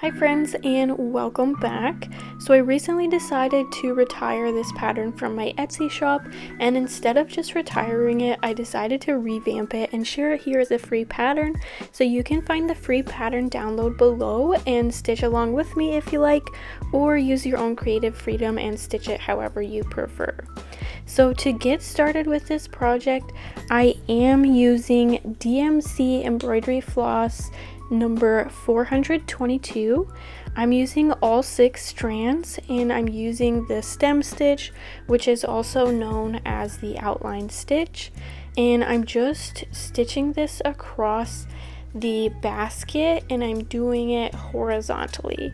Hi friends, and welcome back. So I recently decided to retire this pattern from my Etsy shop, and instead of just retiring it, I decided to revamp it and share it here as a free pattern. So you can find the free pattern download below and stitch along with me if you like, or use your own creative freedom and stitch it however you prefer. So to get started with this project, I am using DMC embroidery floss number 422. I'm using all 6 strands, and I'm using the stem stitch, which is also known as the outline stitch, and I'm just stitching this across the basket, and I'm doing it horizontally.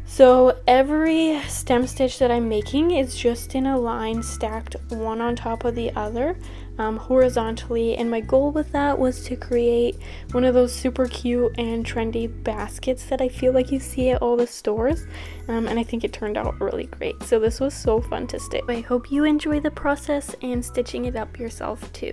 So every stem stitch that I'm making is just in a line stacked one on top of the other horizontally, and my goal with that was to create one of those super cute and trendy baskets that I feel like you see at all the stores, and I think it turned out really great. So this was so fun to stitch. I hope you enjoy the process and stitching it up yourself too.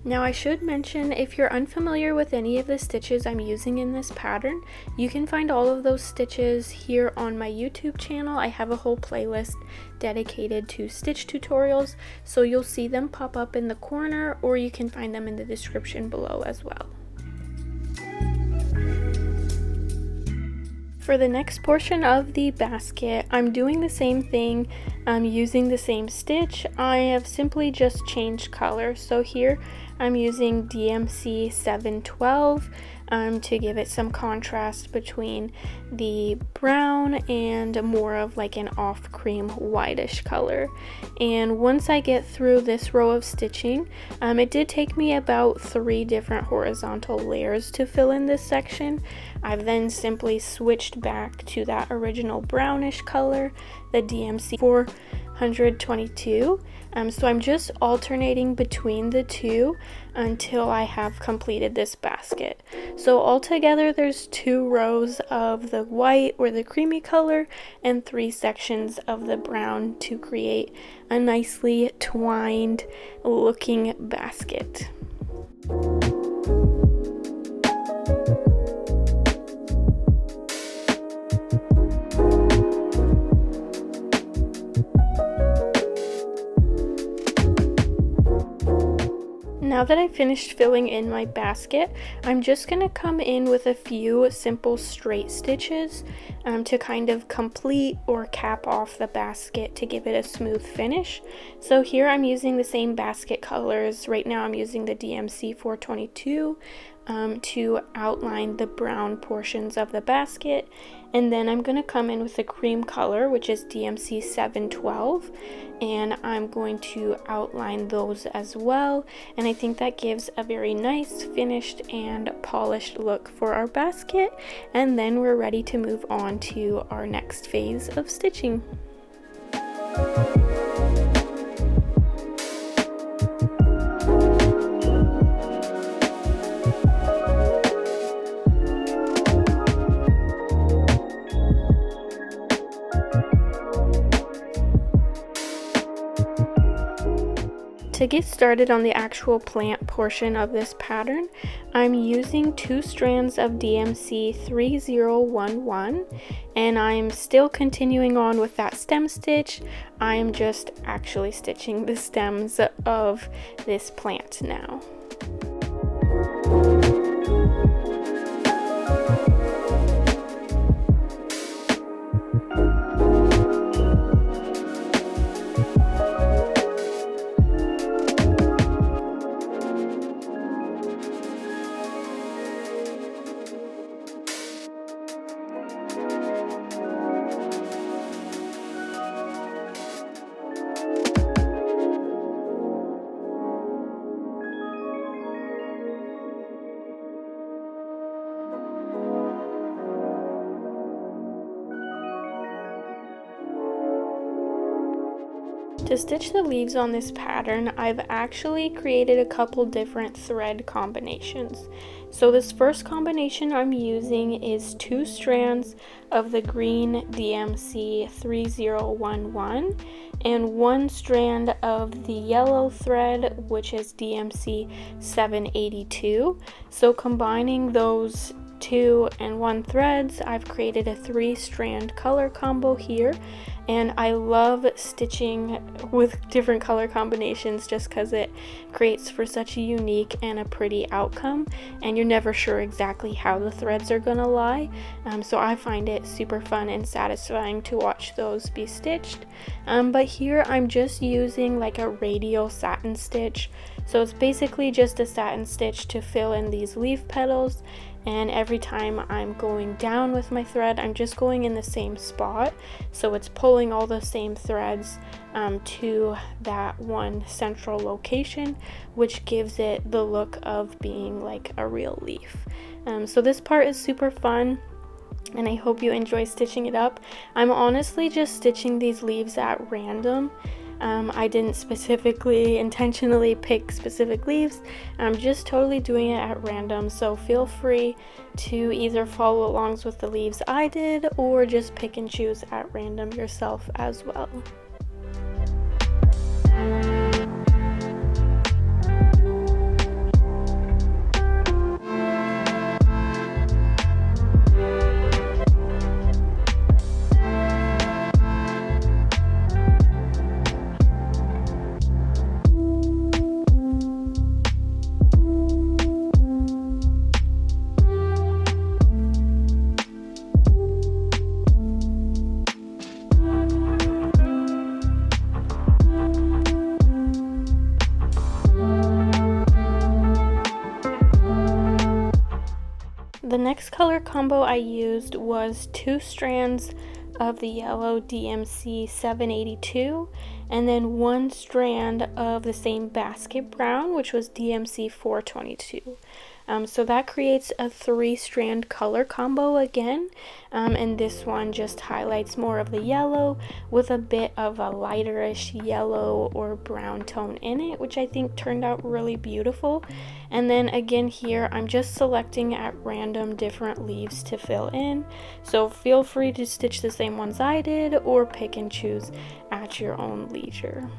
Now I should mention, if you're unfamiliar with any of the stitches I'm using in this pattern, you can find all of those stitches here on my YouTube channel. I have a whole playlist dedicated to stitch tutorials, so you'll see them pop up in the corner, or you can find them in the description below as well. For the next portion of the basket, I'm doing the same thing. I'm using the same stitch. I have simply just changed color. So here I'm using DMC 712 to give it some contrast between the brown and more of like an off cream whitish color. And once I get through this row of stitching, it did take me about 3 different horizontal layers to fill in this section. I've then simply switched back to that original brownish color, the DMC 422. So I'm just alternating between the two until I have completed this basket. So altogether there's 2 rows of the white or the creamy color and 3 sections of the brown to create a nicely twined looking basket. Now that I've finished filling in my basket, I'm just going to come in with a few simple straight stitches to kind of complete or cap off the basket to give it a smooth finish. So here I'm using the same basket colors. Right now I'm using the DMC 422 to outline the brown portions of the basket, and then I'm going to come in with the cream color, which is DMC 712, and I'm going to outline those as well, and I think that gives a very nice finished and polished look for our basket, and then we're ready to move on to our next phase of stitching. To get started on the actual plant portion of this pattern, I'm using 2 strands of DMC 3011, and I'm still continuing on with that stem stitch. I'm just actually stitching the stems of this plant now. To stitch the leaves on this pattern, I've actually created a couple different thread combinations. So this first combination I'm using is 2 strands of the green DMC 3011 and 1 strand of the yellow thread, which is DMC 782. So combining those 2 and 1 threads, I've created a 3-strand color combo here. And I love stitching with different color combinations just because it creates for such a unique and a pretty outcome, and you're never sure exactly how the threads are gonna lie. So I find it super fun and satisfying to watch those be stitched. But here I'm just using like a radial satin stitch. So it's basically just a satin stitch to fill in these leaf petals, and every time I'm going down with my thread, I'm just going in the same spot, so it's pulling all the same threads to that one central location, which gives it the look of being like a real leaf. So this part is super fun, and I hope you enjoy stitching it up. I'm honestly just stitching these leaves at random. I didn't specifically intentionally pick specific leaves. I'm just totally doing it at random, so feel free to either follow along with the leaves I did or just pick and choose at random yourself as well. The next color combo I used was 2 strands of the yellow DMC 782 and then 1 strand of the same basket brown, which was DMC 422. So that creates a 3-strand color combo again, and this one just highlights more of the yellow with a bit of a lighterish yellow or brown tone in it, which I think turned out really beautiful. And then again here, I'm just selecting at random different leaves to fill in, so feel free to stitch the same ones I did or pick and choose at your own leisure.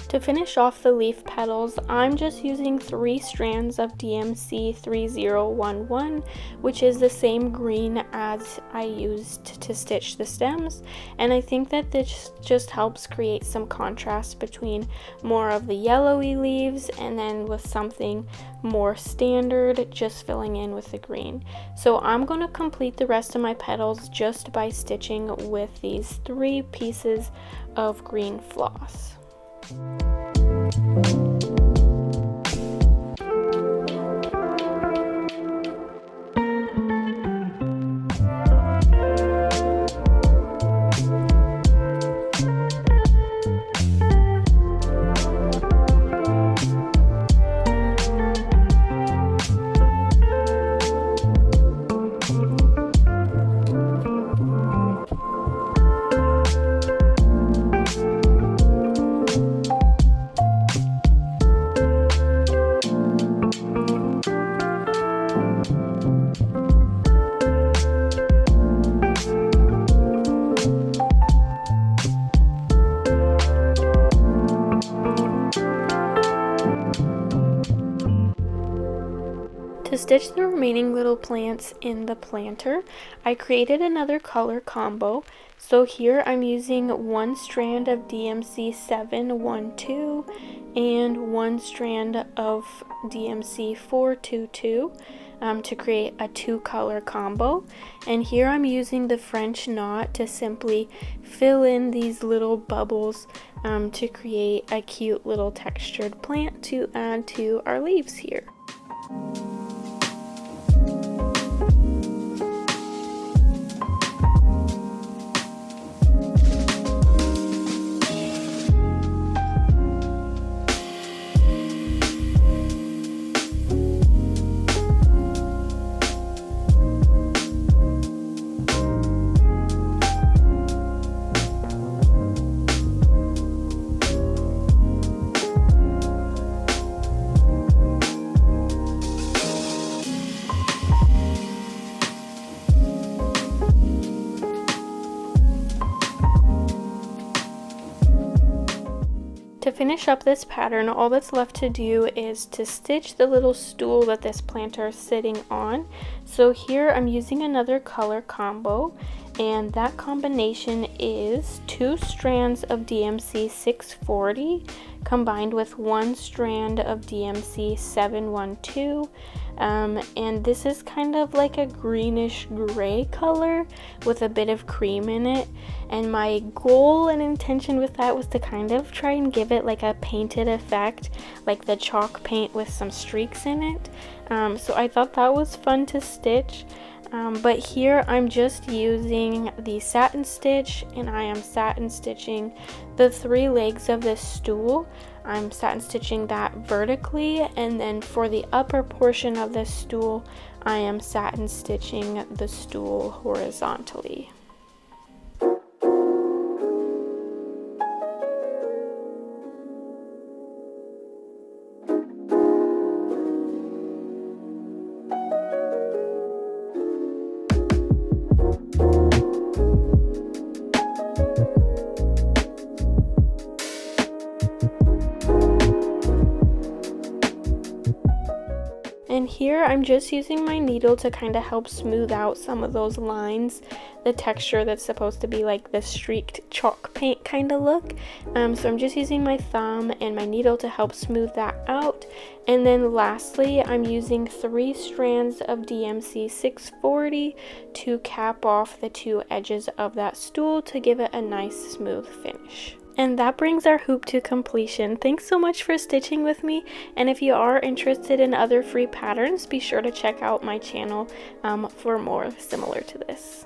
To finish off the leaf petals, I'm just using 3 strands of DMC 3011, which is the same green as I used to stitch the stems, and I think that this just helps create some contrast between more of the yellowy leaves and then with something more standard just filling in with the green. So I'm going to complete the rest of my petals just by stitching with these 3 pieces of green floss. stitch the remaining little plants in the planter, I created another color combo. So here I'm using one strand of DMC 712 and one strand of DMC 422 to create a 2-color combo. And here I'm using the French knot to simply fill in these little bubbles to create a cute little textured plant to add to our leaves here. To finish up this pattern, all that's left to do is to stitch the little stool that this planter is sitting on. So here I'm using another color combo, and that combination is 2 strands of DMC 640 combined with 1 strand of DMC 712. And this is kind of like a greenish gray color with a bit of cream in it, and my goal and intention with that was to kind of try and give it like a painted effect, like the chalk paint with some streaks in it. So I thought that was fun to stitch. But here I'm just using the satin stitch, and I am satin stitching the 3 legs of this stool. I'm satin stitching that vertically, and then for the upper portion of this stool I am satin stitching the stool horizontally. And here I'm just using my needle to kind of help smooth out some of those lines, the texture that's supposed to be like the streaked chalk paint kind of look. So I'm just using my thumb and my needle to help smooth that out. And then lastly, I'm using 3 strands of DMC 640 to cap off the 2 edges of that stool to give it a nice smooth finish. And that brings our hoop to completion. Thanks so much for stitching with me, and if you are interested in other free patterns, be sure to check out my channel for more similar to this.